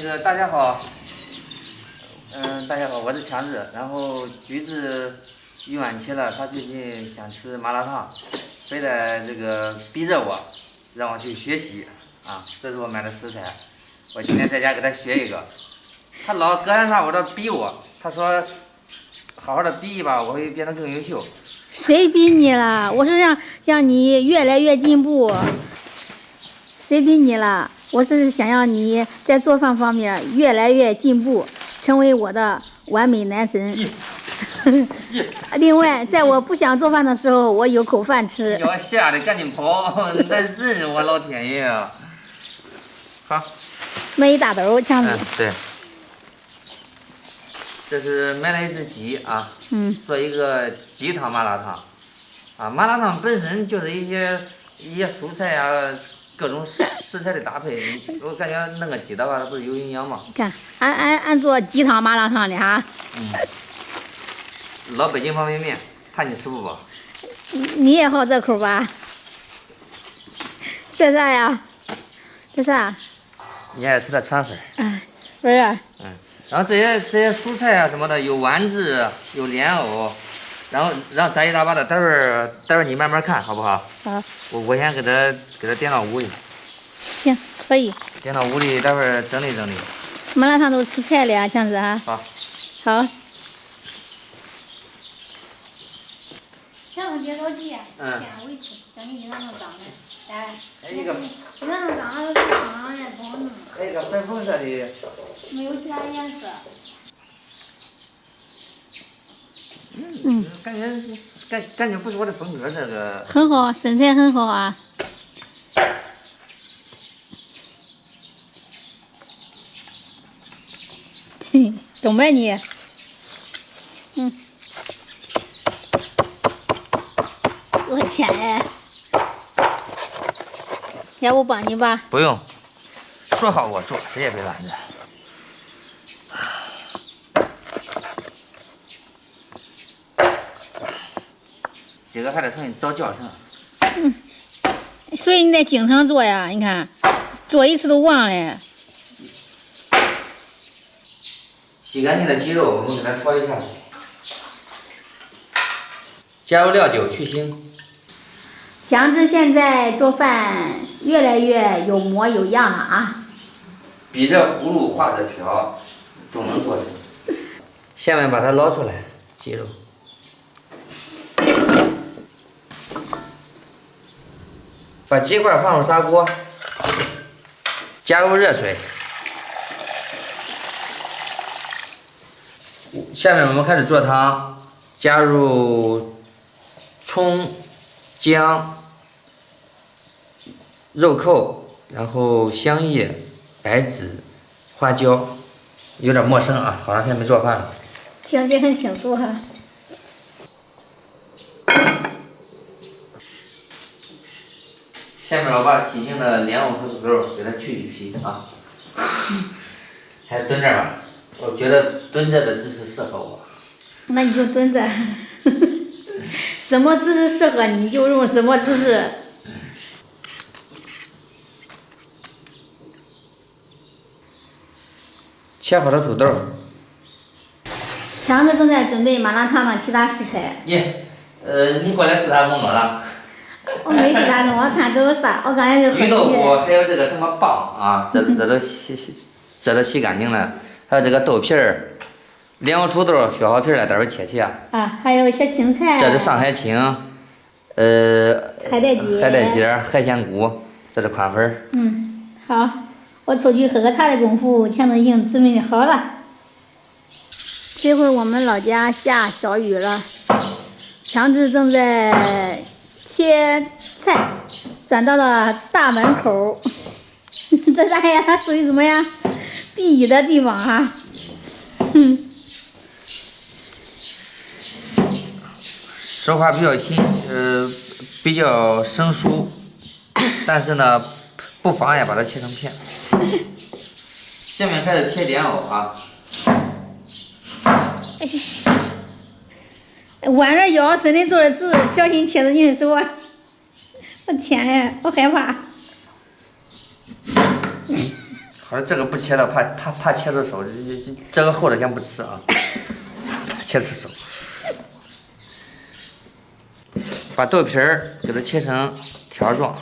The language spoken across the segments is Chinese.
大家好，大家好，我是强子。然后橘子孕晚期了，他最近想吃麻辣烫，非得逼着我，让我去学习啊。这是我买的食材，我今天在家给他学一个。他老隔三差五的逼我，他说好好的逼一把，我会变得更优秀。谁逼你了？我是让你越来越进步。谁逼你了？我是想让你在做饭方面越来越进步，成为我的完美男神。另外，在我不想做饭的时候，我有口饭吃。你要吓得赶紧跑，那人我老天爷啊！好，买一大兜强子。对。这是买了一只鸡啊，做一个鸡汤麻辣烫，啊，麻辣烫本身就是一些蔬菜啊，各种食材的搭配，我感觉弄个鸡的话，它不是有营养吗？看，俺做鸡汤麻辣烫的哈。老北京方便面，怕你吃不饱。你也好这口吧？这啥呀？这啥？你爱吃的川粉。不是。然后这些蔬菜啊什么的，有丸子，有莲藕，然后杂七杂八的，待会儿你慢慢看好不好？好。我先给他点到屋里。行，可以。点到屋里，待会儿整理整理。麻辣烫都吃菜了呀，强子哈。好。好。强子别着急，先维持，等你衣裳弄脏了，来，衣裳弄脏了，烫也不好弄。还有一个粉红色的。没有其他颜色。感觉不是我的风格，这个。很好，身材很好啊。懂呗你？我天哎！要不帮你吧？不用，说好我做，谁也别拦着。今个还得重新找教程。所以你得经常做呀，你看，做一次都忘了。洗干净的鸡肉，我们给它焯一下水，加入料酒去腥。强子现在做饭越来越有模有样了啊！比着葫芦画着瓢，总能做成。下面把它捞出来，鸡肉。把鸡块放入砂锅，加入热水。下面我们开始做汤，加入葱、姜、肉蔻，然后香叶、白芷、花椒，有点陌生啊，好长时间没做饭了。情节很清楚哈。下面我把洗净的莲藕和土豆给它去皮啊，还蹲这儿吧，我觉得蹲着的姿势适合我。那你就蹲着，什么姿势适合你就用什么姿势。切好的土豆。强子正在准备麻辣烫的其他食材。你过来视察工作了？我没视察中，我看都有啥，我刚才就鱼豆腐，还有这个什么棒啊，这都洗干净了，还有这个豆皮儿、莲藕、土豆削好皮了，待会儿切切。还有一些青菜。这是上海青，海带鸡、海鲜菇，这是宽粉。好，我出去喝个茶的功夫，强子已经准备好了。这会儿我们老家下小雨了，强子正在切菜，转到了大门口。这啥呀？属于什么呀？避雨的地方哈。手法比较轻，比较生疏，但是呢，不妨碍把它切成片。下面开始切莲藕啊。弯着腰，身体坐得直，小心切着你的手啊！我天呀，我害怕。好了，这个不切了，怕切出手，这个厚的先不吃啊，怕切出手。把豆皮儿给它切成条状。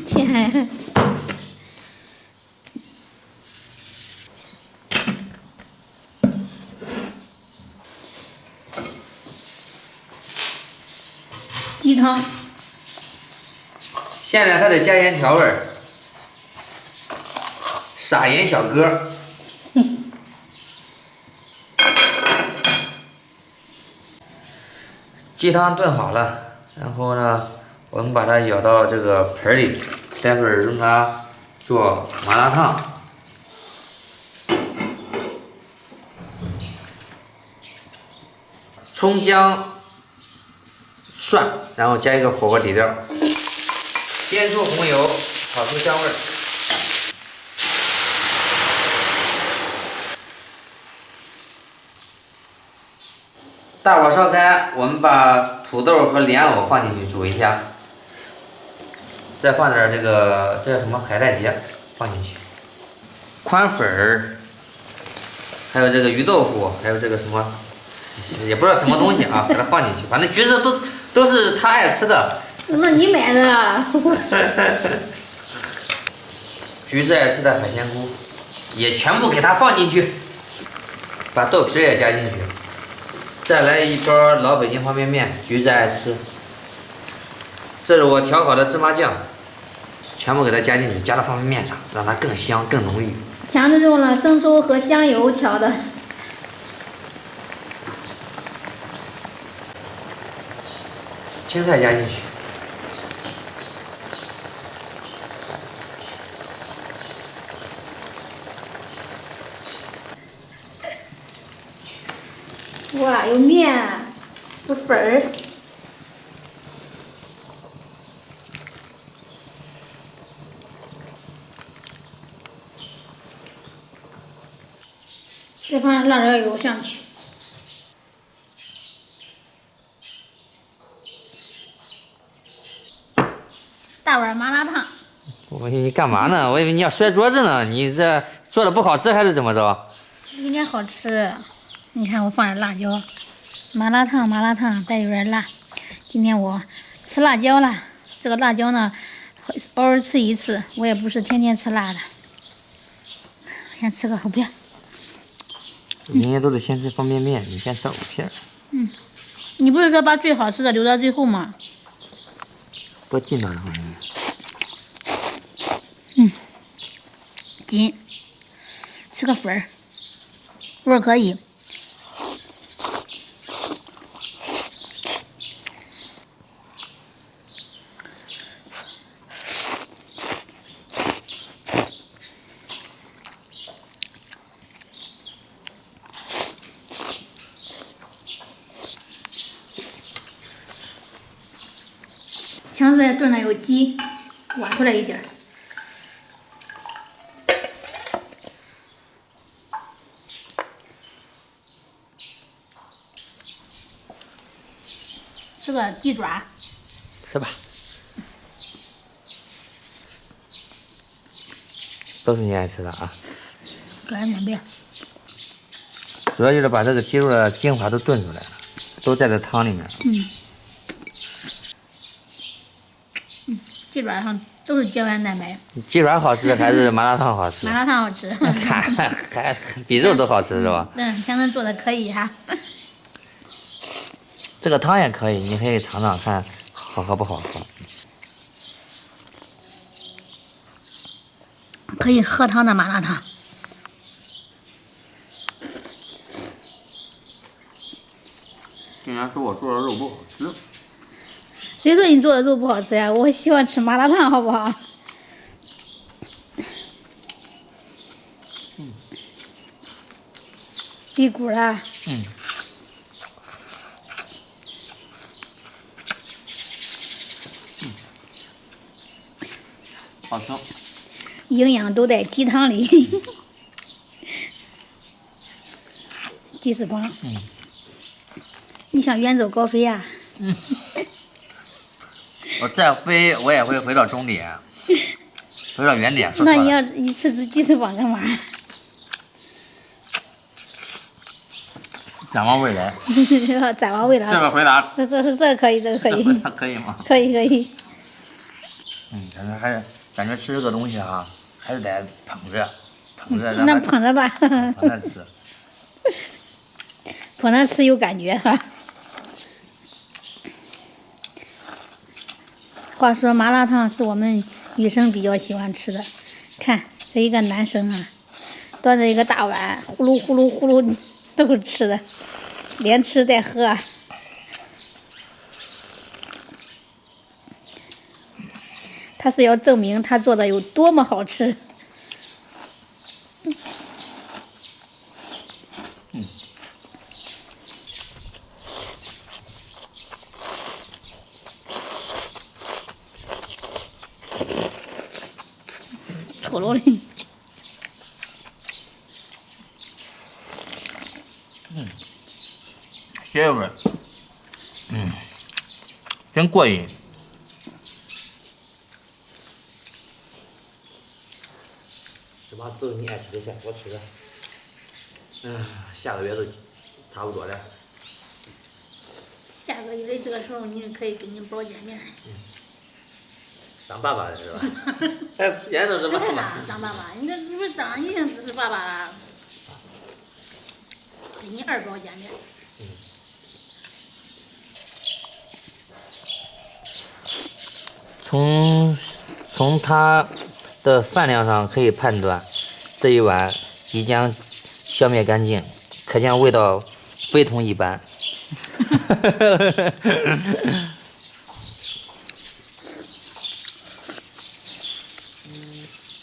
天。鸡汤。现在还得加盐调味儿，撒盐小哥。鸡汤炖好了，然后呢，我们把它舀到这个盆里，待会儿用它做麻辣烫。葱姜蒜，然后加一个火锅底料，煸出红油，炒出香味儿。大火烧开，我们把土豆和莲藕放进去煮一下，再放点这个这叫什么海带结放进去，宽粉儿，还有这个鱼豆腐，还有这个什么也不知道什么东西啊，给它放进去，反正橘子都是他爱吃的。那你买的？橘子爱吃的海鲜菇也全部给它放进去，把豆皮也加进去。再来一包老北京方便面，橘子爱吃。这是我调好的芝麻酱，全部给它加进去，加到方便面上，让它更香更浓郁。强制用了生抽和香油调的。青菜加进去。哇，有面，有粉儿。再放点辣椒油上去。大碗麻辣烫。我以为你干嘛呢？我以为你要摔桌子呢。你这做的不好吃还是怎么着？应该好吃。你看我放点辣椒，麻辣烫带有点辣。今天我吃辣椒了，这个辣椒呢，偶尔吃一次，我也不是天天吃辣的。先吃个藕片。人家都是先吃方便面，你先吃藕片。你不是说把最好吃的留到最后吗？多劲道的方便面。紧，吃个粉儿，味儿可以。强子也炖的有鸡，挖出来一点儿。吃个鸡爪。吃吧。都是你爱吃的啊。个人两遍。主要就是把这个鸡肉的精华都炖出来了，都在这汤里面。鸡爪上都是胶原蛋白。鸡爪好吃还是麻辣烫好吃？麻辣烫好吃。还比肉都好吃是吧？强子做的可以哈。这个汤也可以，你可以尝尝看好喝不好喝。可以喝汤的麻辣烫。竟然说我做的肉不好吃。谁说你做的肉不好吃呀？我喜欢吃麻辣烫，好不好？低骨啦。好吃。营养都在鸡汤里。鸡翅膀。你想远走高飞呀？我再飞，我也会回到终点。回到原点。那你要一次吃鸡翅膀干嘛？展望未来。展望未来。这个回答。这个可以，这个可以。可以吗？可以可以。感觉吃这个东西啊，还是得捧着。那捧着吧。捧着吃。捧着吃有感觉哈。话说麻辣烫是我们女生比较喜欢吃的，看这一个男生啊，端着一个大碗，呼噜呼噜呼噜都吃的，连吃带喝。他是要证明他做的有多么好吃。吐噜哩。鲜味儿，真过瘾。什么都是你爱吃的菜，我吃的。下个月都差不多了。下个月的这个时候，你可以给你包见面。当爸爸了是吧？哎，人家都是爸爸。当爸爸，你这不是当已经是爸爸了？给你2包见面。从它的饭量上可以判断，这一碗即将消灭干净，可见味道非同一般。